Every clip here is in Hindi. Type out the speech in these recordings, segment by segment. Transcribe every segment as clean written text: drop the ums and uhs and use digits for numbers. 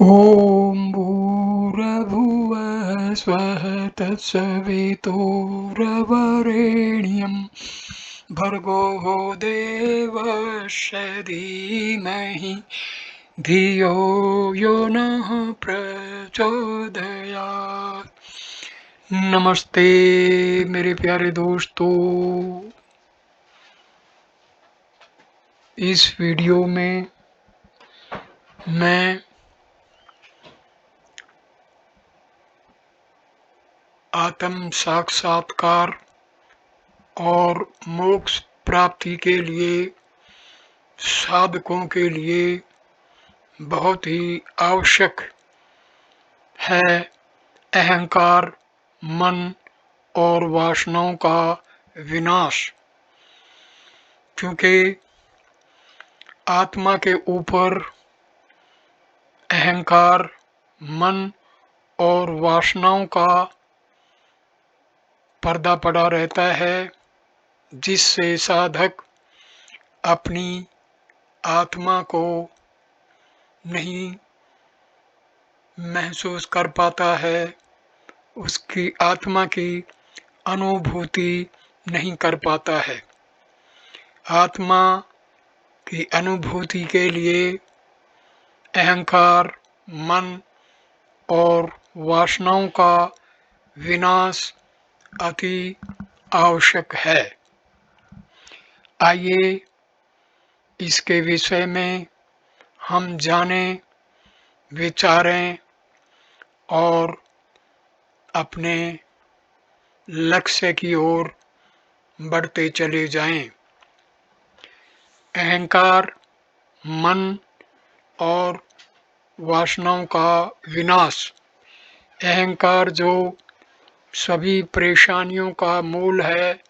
ॐ भूर्भुवः स्वः तत्सवितुर्वरेण्यं भर्गो देवस्य धीमहि धियो यो नः प्रचोदयात्। नमस्ते मेरे प्यारे दोस्तों। इस वीडियो में मैं आत्म साक्षात्कार और मोक्ष प्राप्ति के लिए साधकों के लिए बहुत ही आवश्यक है अहंकार, मन और वासनाओं का विनाश। क्योंकि आत्मा के ऊपर अहंकार, मन और वासनाओं का पर्दा पड़ा रहता है, जिससे साधक अपनी आत्मा को नहीं महसूस कर पाता है, उसकी आत्मा की अनुभूति नहीं कर पाता है। आत्मा की अनुभूति के लिए अहंकार, मन और वासनाओं का विनाश अति आवश्यक है। आइए इसके विषय में हम जानें, विचारें और अपने लक्ष्य की ओर बढ़ते चले जाएं। अहंकार, मन और वासनाओं का विनाश। अहंकार जो सभी परेशानियों का मूल है,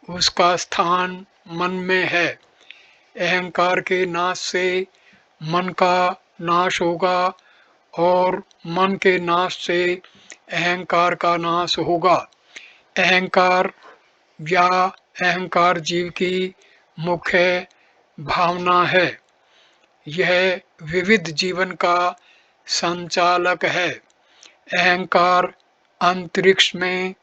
उसका स्थान मन में है। अहंकार के नाश से मन का नाश होगा और मन के नाश से अहंकार का नाश होगा। अहंकार या अहंकार जीव की मुख्य भावना है। यह विविध जीवन का संचालक है। अहंकार अंतरिक्ष में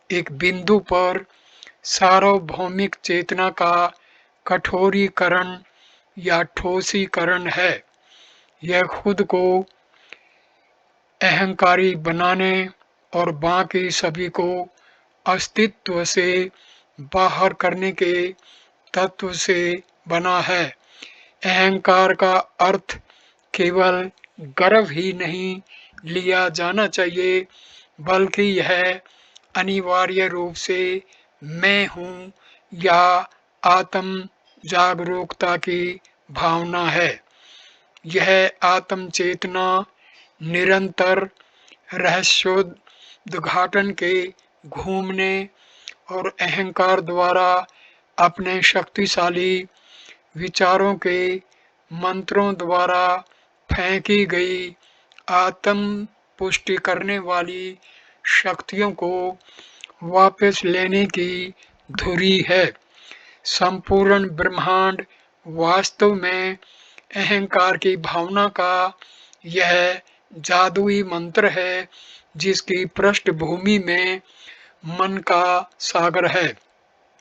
एक बिंदु पर सार्वभौमिक चेतना का कठोरीकरण या ठोसीकरण है। यह खुद को अहंकारी बनाने और बाकी सभी को अस्तित्व से बाहर करने के तत्व से बना है। अहंकार का अर्थ केवल गर्व ही नहीं लिया जाना चाहिए, बल्कि यह अनिवार्य रूप से मैं हूँ या आत्म जागरूकता की भावना है। यह आत्म चेतना निरंतर रहस्योद्घाटन के घूमने और अहंकार द्वारा अपने शक्तिशाली विचारों के मंत्रों द्वारा फेंकी गई आत्म पुष्टि करने वाली शक्तियों को वापस लेने की धुरी है। संपूर्ण ब्रह्मांड वास्तव में अहंकार की भावना का यह जादुई मंत्र है, जिसकी पृष्ठभूमि में मन का सागर है।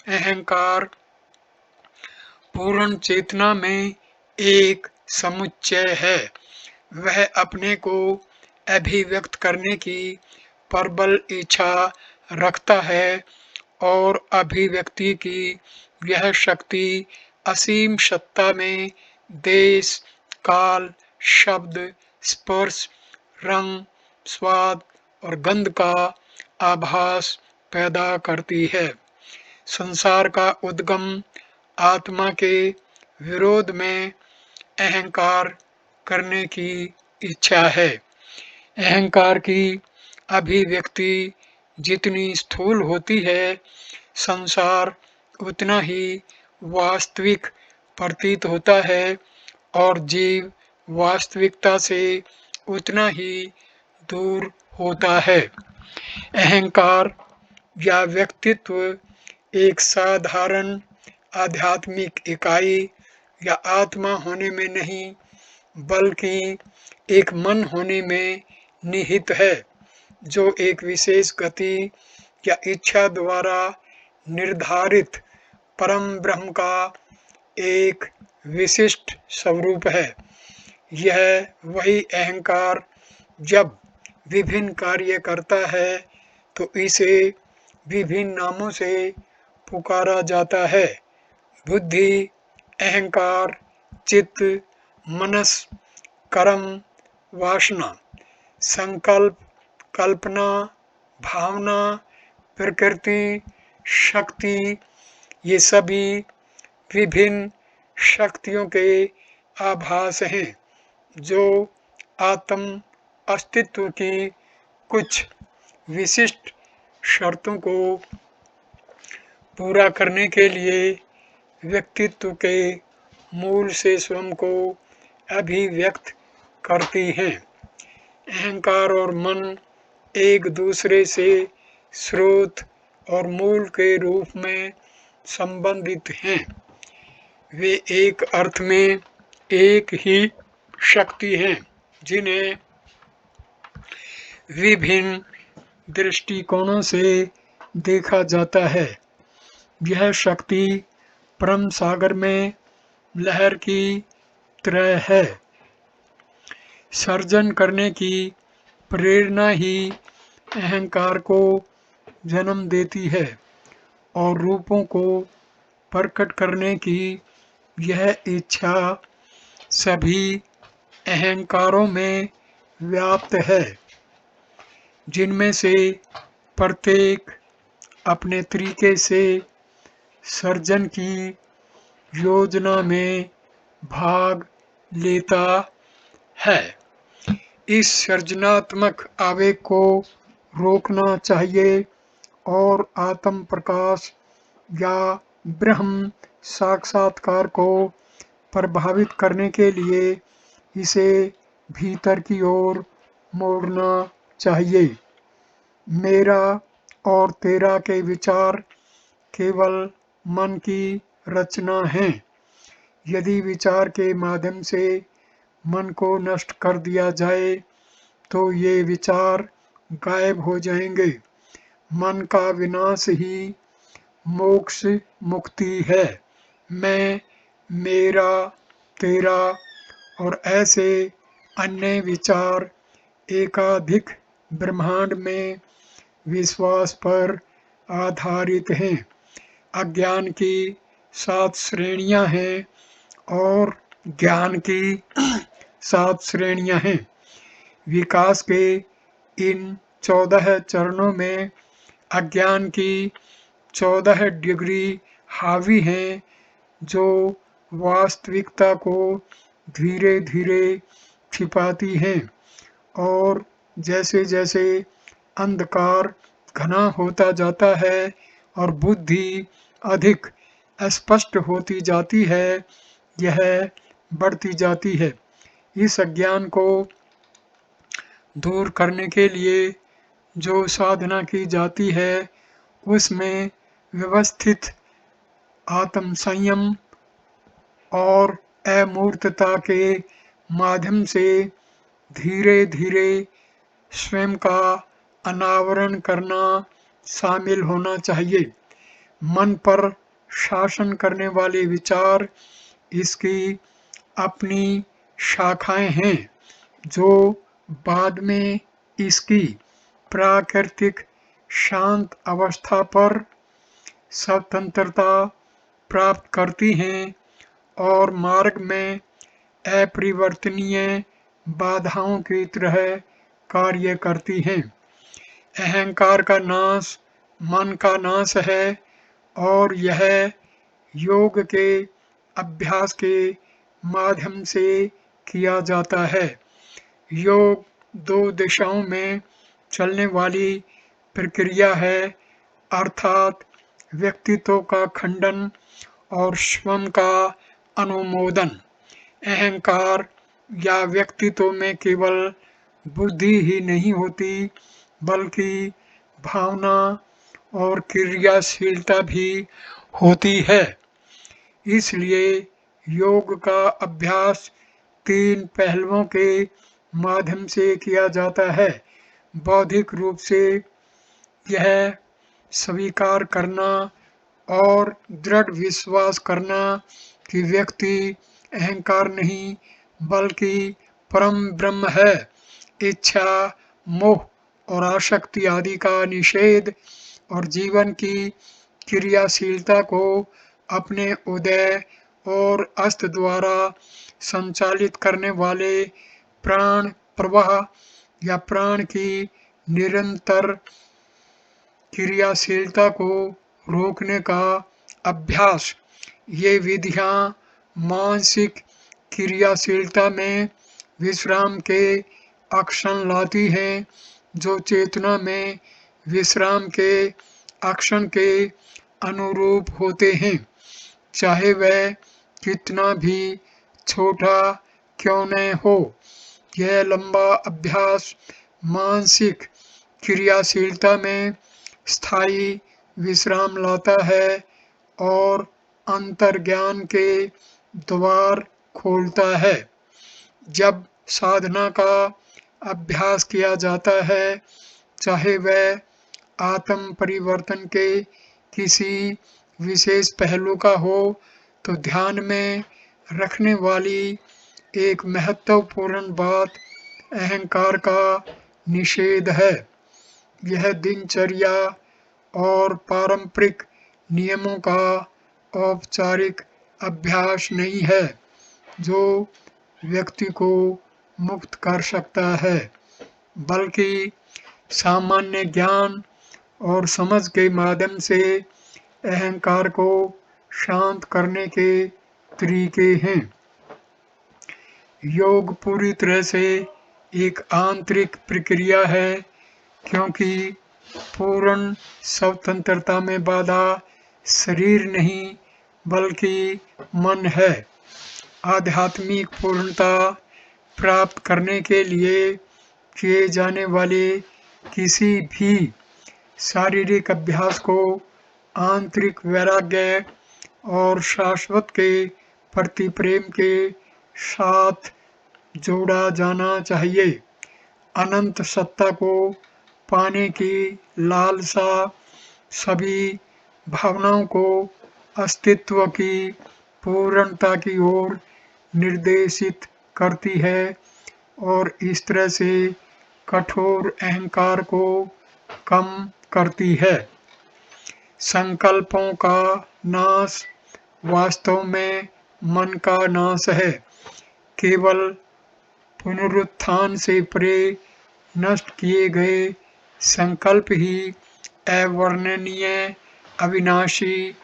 अहंकार पूर्ण चेतना में एक समुच्चय है। वह अपने को अभिव्यक्त करने की प्रबल इच्छा रखता है और अभिव्यक्ति की यह शक्ति असीम सत्ता में देश, काल, शब्द, स्पर्श, रंग, स्वाद और गंध का आभास पैदा करती है। संसार का उद्गम आत्मा के विरोध में अहंकार करने की इच्छा है। अहंकार की अभिव्यक्ति जितनी स्थूल होती है, संसार उतना ही वास्तविक प्रतीत होता है और जीव वास्तविकता से उतना ही दूर होता है। अहंकार या व्यक्तित्व एक साधारण आध्यात्मिक इकाई या आत्मा होने में नहीं, बल्कि एक मन होने में निहित है, जो एक विशेष गति या इच्छा द्वारा निर्धारित परम ब्रह्म का एक विशिष्ट स्वरूप है। यह वही अहंकार जब विभिन्न कार्य करता है तो इसे विभिन्न नामों से पुकारा जाता है। बुद्धि, अहंकार, चित्त, मनस, कर्म, वासना, संकल्प, कल्पना, भावना, प्रकृति, शक्ति, ये सभी विभिन्न शक्तियों के आभास हैं, जो आत्म अस्तित्व की कुछ विशिष्ट शर्तों को पूरा करने के लिए व्यक्तित्व के मूल से स्वयं को अभिव्यक्त करती हैं। अहंकार और मन एक दूसरे से स्रोत और मूल के रूप में संबंधित हैं। वे एक अर्थ में एक ही शक्ति हैं, जिन्हें विभिन्न दृष्टिकोणों से देखा जाता है। यह शक्ति परम सागर में लहर की तरह है। सर्जन करने की प्रेरणा ही अहंकार को जन्म देती है और रूपों को प्रकट करने की यह इच्छा सभी अहंकारों में व्याप्त है, जिनमें से प्रत्येक अपने तरीके से सर्जन की योजना में भाग लेता है। इस सृजनात्मक आवेग को रोकना चाहिए और आत्म प्रकाश या ब्रह्म साक्षात्कार को प्रभावित करने के लिए इसे भीतर की ओर मोड़ना चाहिए। मेरा और तेरा के विचार केवल मन की रचना हैं। यदि विचार के माध्यम से मन को नष्ट कर दिया जाए तो ये विचार गायब हो जाएंगे। मन का विनाश ही मोक्ष मुक्ति है। मैं, मेरा, तेरा और ऐसे अन्य विचार एकाधिक ब्रह्मांड में विश्वास पर आधारित हैं। अज्ञान की 7 श्रेणियां हैं और ज्ञान की 7 श्रेणियां हैं। विकास के इन 14 चरणों में अज्ञान की 14 डिग्री हावी हैं, जो वास्तविकता को धीरे धीरे छिपाती हैं और जैसे जैसे अंधकार घना होता जाता है और बुद्धि अधिक स्पष्ट होती जाती है, यह बढ़ती जाती है। इस अज्ञान को दूर करने के लिए जो साधना की जाती है उसमें व्यवस्थित आत्म संयम और अमूर्तता के माध्यम से धीरे धीरे स्वयं का अनावरण करना शामिल होना चाहिए। मन पर शासन करने वाले विचार इसकी अपनी शाखाएं हैं, जो बाद में इसकी प्राकृतिक शांत अवस्था पर स्वतंत्रता प्राप्त करती हैं और मार्ग में अपरिवर्तनीय बाधाओं की तरह कार्य करती हैं। अहंकार का नाश मन का नाश है और यह योग के अभ्यास के माध्यम से किया जाता है। योग 2 दिशाओं में चलने वाली प्रक्रिया है, अर्थात व्यक्तित्व का खंडन और स्वयं का अनुमोदन। अहंकार या व्यक्तित्व में केवल बुद्धि ही नहीं होती, बल्कि भावना और क्रियाशीलता भी होती है। इसलिए योग का अभ्यास तीन पहलुओं के माध्यम से किया जाता है। बौद्धिक रूप से यह स्वीकार करना और दृढ़ विश्वास करना कि व्यक्ति अहंकार नहीं बल्कि परम ब्रह्म है। इच्छा, मोह और आसक्ति आदि का निषेध और जीवन की क्रियाशीलता को अपने उदय और अस्त द्वारा संचालित करने वाले प्राण प्रवाह या प्राण की निरंतर क्रियाशीलता को रोकने का अभ्यास। ये विधियां मानसिक क्रियाशीलता में विश्राम के अक्षण लाती हैं, जो चेतना में विश्राम के अक्षण के अनुरूप होते हैं, चाहे वह कितना भी छोटा क्यों न हो। यह लंबा अभ्यास मानसिक क्रियाशीलता में स्थायी विश्राम लाता है और अंतर्ज्ञान के द्वार खोलता है। जब साधना का अभ्यास किया जाता है, चाहे वह आत्म परिवर्तन के किसी विशेष पहलू का हो, तो ध्यान में रखने वाली एक महत्वपूर्ण बात अहंकार का निषेध है। यह दिनचर्या और पारंपरिक नियमों का औपचारिक अभ्यास नहीं है जो व्यक्ति को मुक्त कर सकता है, बल्कि सामान्य ज्ञान और समझ के माध्यम से अहंकार को शांत करने के तरीके हैं। योग पूरी तरह से एक आंतरिक प्रक्रिया है, क्योंकि पूर्ण स्वतंत्रता में बाधा शरीर नहीं बल्कि मन है। आध्यात्मिक पूर्णता प्राप्त करने के लिए किए जाने वाले किसी भी शारीरिक अभ्यास को आंतरिक वैराग्य और शाश्वत के प्रति प्रेम के साथ जोड़ा जाना चाहिए। अनंत सत्ता को पाने की लालसा सभी भावनाओं को अस्तित्व की पूर्णता की ओर निर्देशित करती है और इस तरह से कठोर अहंकार को कम करती है। संकल्पों का नाश वास्तव में मन का नाश है। केवल पुनरुत्थान से परे नष्ट किए गए संकल्प ही अवर्णनीय, अविनाशी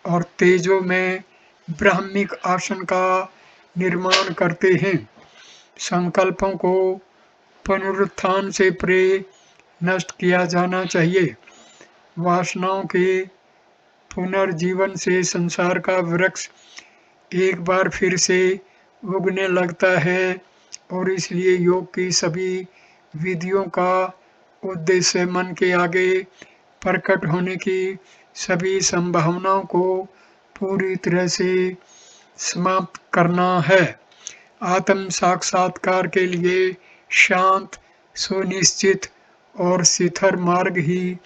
और तेजो में ब्राह्मिक आसन का निर्माण करते हैं। संकल्पों को पुनरुत्थान से परे नष्ट किया जाना चाहिए। वासनाओं के पुनर्जीवन से संसार का वृक्ष एक बार फिर से उगने लगता है और इसलिए योग की सभी विधियों का उद्देश्य मन के आगे प्रकट होने की सभी संभावनाओं को पूरी तरह से समाप्त करना है। आत्म साक्षात्कार के लिए शांत, सुनिश्चित और शिथिल मार्ग ही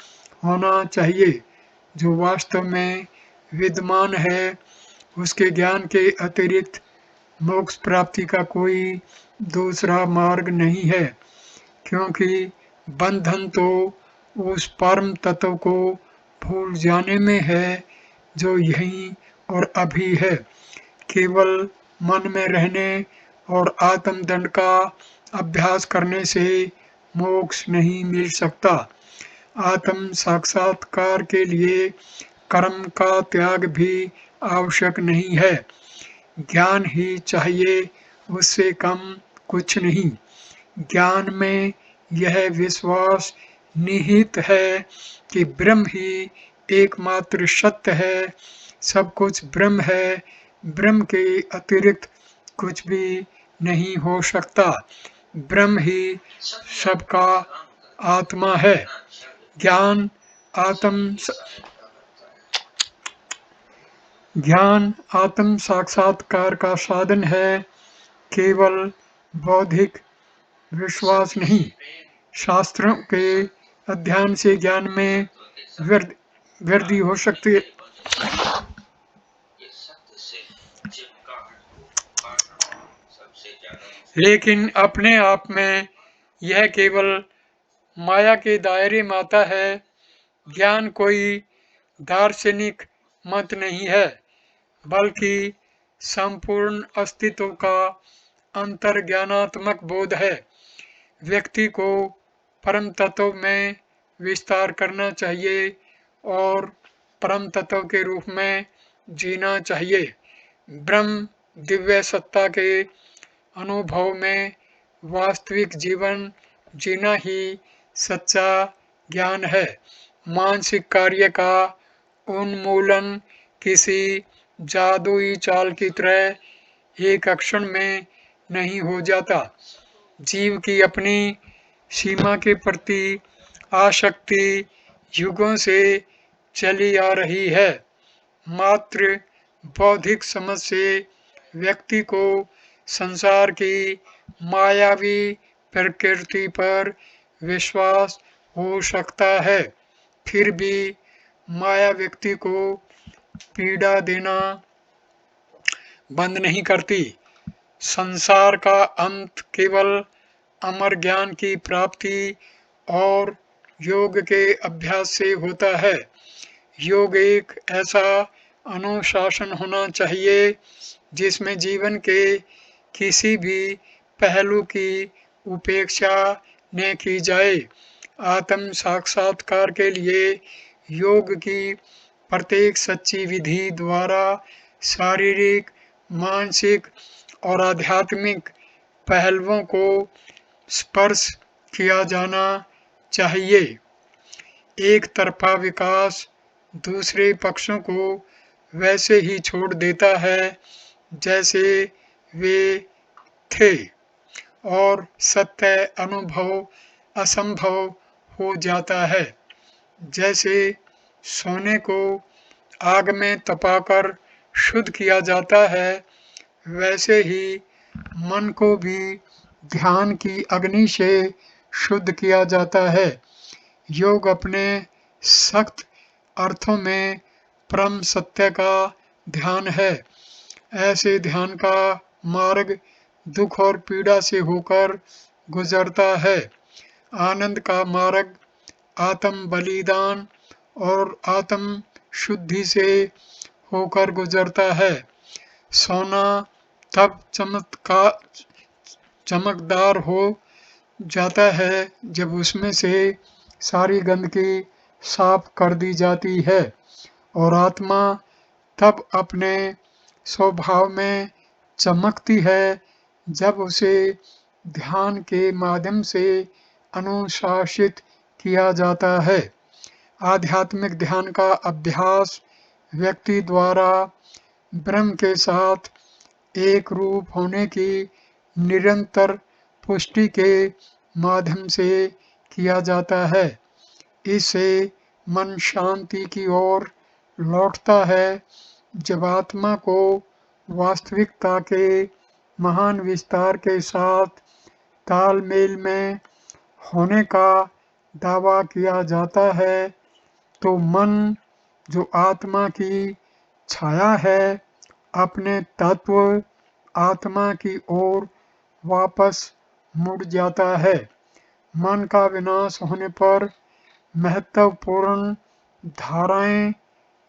होना चाहिए, जो वास्तव में विद्यमान है। उसके ज्ञान के अतिरिक्त मोक्ष प्राप्ति का कोई दूसरा मार्ग नहीं है, क्योंकि बंधन तो उस परम तत्व को भूल जाने में है जो यहीं और अभी है। केवल मन में रहने और आत्मदंड का अभ्यास करने से मोक्ष नहीं मिल सकता। आत्म साक्षात्कार के लिए कर्म का त्याग भी आवश्यक नहीं है। ज्ञान ही चाहिए, उससे कम कुछ नहीं। ज्ञान में यह विश्वास निहित है कि ब्रह्म ही एकमात्र सत्य है, सब कुछ ब्रह्म है, ब्रह्म के अतिरिक्त कुछ भी नहीं हो सकता। ब्रह्म ही सबका आत्मा है। ज्ञान आत्म साक्षात्कार का साधन है केवल बौद्धिक विश्वास नहीं, शास्त्रों के अध्ययन से ज्ञान में वृद्धि हो सकती है। लेकिन अपने आप में यह केवल माया के दायरे में आता है। ज्ञान कोई दार्शनिक मत नहीं है, बल्कि संपूर्ण अस्तित्व का अंतर्ज्ञानात्मक बोध है। व्यक्ति को परम तत्व में विस्तार करना चाहिए और परम तत्व के रूप में जीना चाहिए। ब्रह्म दिव्य सत्ता के अनुभव में वास्तविक जीवन जीना ही सच्चा ज्ञान है। मानसिक कार्य का उन्मूलन किसी जादुई चाल की तरह एक क्षण में नहीं हो जाता। जीव की अपनी सीमा के प्रति आसक्ति युगों से चली आ रही है। मात्र बौद्धिक समझ से व्यक्ति को संसार की मायावी प्रकृति पर विश्वास हो सकता है। फिर भी माया व्यक्ति को पीड़ा देना बंद नहीं करती। संसार का अंत केवल अमर ज्ञान की प्राप्ति और योग के अभ्यास से होता है। योग एक ऐसा अनुशासन होना चाहिए जिसमें जीवन के किसी भी पहलू की उपेक्षा न की जाए। आत्म साक्षात्कार के लिए योग की प्रत्येक सच्ची विधि द्वारा शारीरिक, मानसिक और आध्यात्मिक पहलुओं को स्पर्श किया जाना चाहिए। एक तरफा विकास दूसरे पक्षों को वैसे ही छोड़ देता है जैसे वे थे और सत्य अनुभव असंभव हो जाता है। जैसे सोने को आग में तपाकर शुद्ध किया जाता है, वैसे ही मन को भी ध्यान की अग्नि से शुद्ध किया जाता है। योग अपने सख्त अर्थों में परम सत्य का ध्यान है। ऐसे ध्यान का मार्ग दुख और पीड़ा से होकर गुजरता है। आनंद का मार्ग आत्म बलिदान और आत्म शुद्धि से होकर गुजरता है। सोना तब चमकदार हो जाता है जब उसमें से सारी गंदगी साफ कर दी जाती है और आत्मा तब अपने स्वभाव में चमकती है जब उसे ध्यान के माध्यम से अनुशासित किया जाता है। आध्यात्मिक ध्यान का अभ्यास व्यक्ति द्वारा ब्रह्म के साथ एक रूप होने की निरंतर पुष्टि के माध्यम से किया जाता है। इससे मन शांति की ओर लौटता है। जब आत्मा को वास्तविकता के महान विस्तार के साथ तालमेल में होने का दावा किया जाता है, तो मन जो आत्मा की छाया है अपने तत्व आत्मा की ओर वापस मुड़ जाता है। मन का विनाश होने पर महत्वपूर्ण धाराएं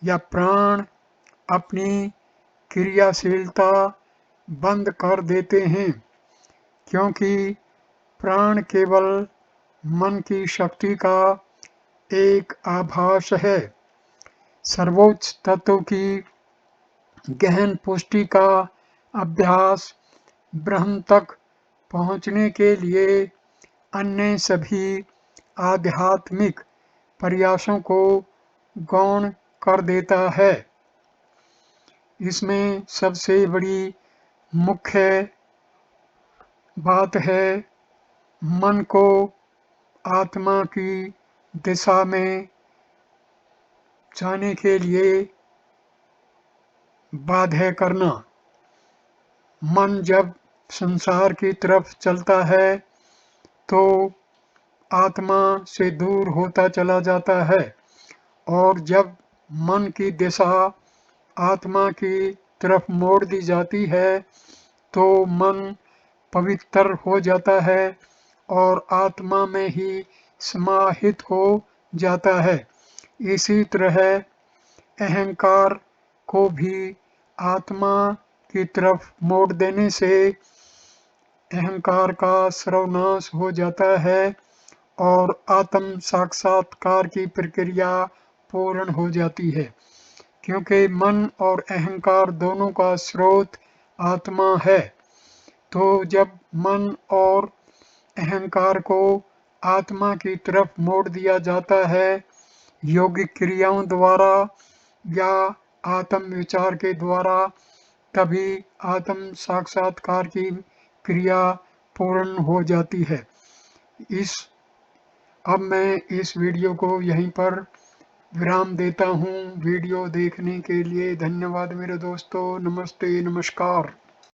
या प्राण अपनी क्रियाशीलता बंद कर देते हैं, क्योंकि प्राण केवल मन की शक्ति का एक आभास है। सर्वोच्च तत्व की गहन पुष्टि का अभ्यास ब्रह्म तक पहुंचने के लिए अन्य सभी आध्यात्मिक प्रयासों को गौण कर देता है। इसमें सबसे बड़ी मुख्य बात है मन को आत्मा की दिशा में जाने के लिए बाध्य करना। मन जब संसार की तरफ चलता है तो आत्मा से दूर होता चला जाता है, और जब मन की दिशा आत्मा की तरफ मोड़ दी जाती है तो मन पवित्र हो जाता है और आत्मा में ही समाहित हो जाता है। इसी तरह अहंकार को भी आत्मा की तरफ मोड़ देने से अहंकार का सर्वनाश हो जाता है और आत्म साक्षात्कार की प्रक्रिया पूर्ण हो जाती है, क्योंकि मन और अहंकार दोनों का स्रोत आत्मा है। तो जब मन और अहंकार को आत्मा की तरफ मोड़ दिया जाता है योगिक क्रियाओं द्वारा या आत्म विचार के द्वारा, तभी आत्म साक्षात्कार की क्रिया पूर्ण हो जाती है। अब मैं इस वीडियो को यहीं पर विराम देता हूँ। वीडियो देखने के लिए धन्यवाद मेरे दोस्तों। नमस्ते, नमस्कार।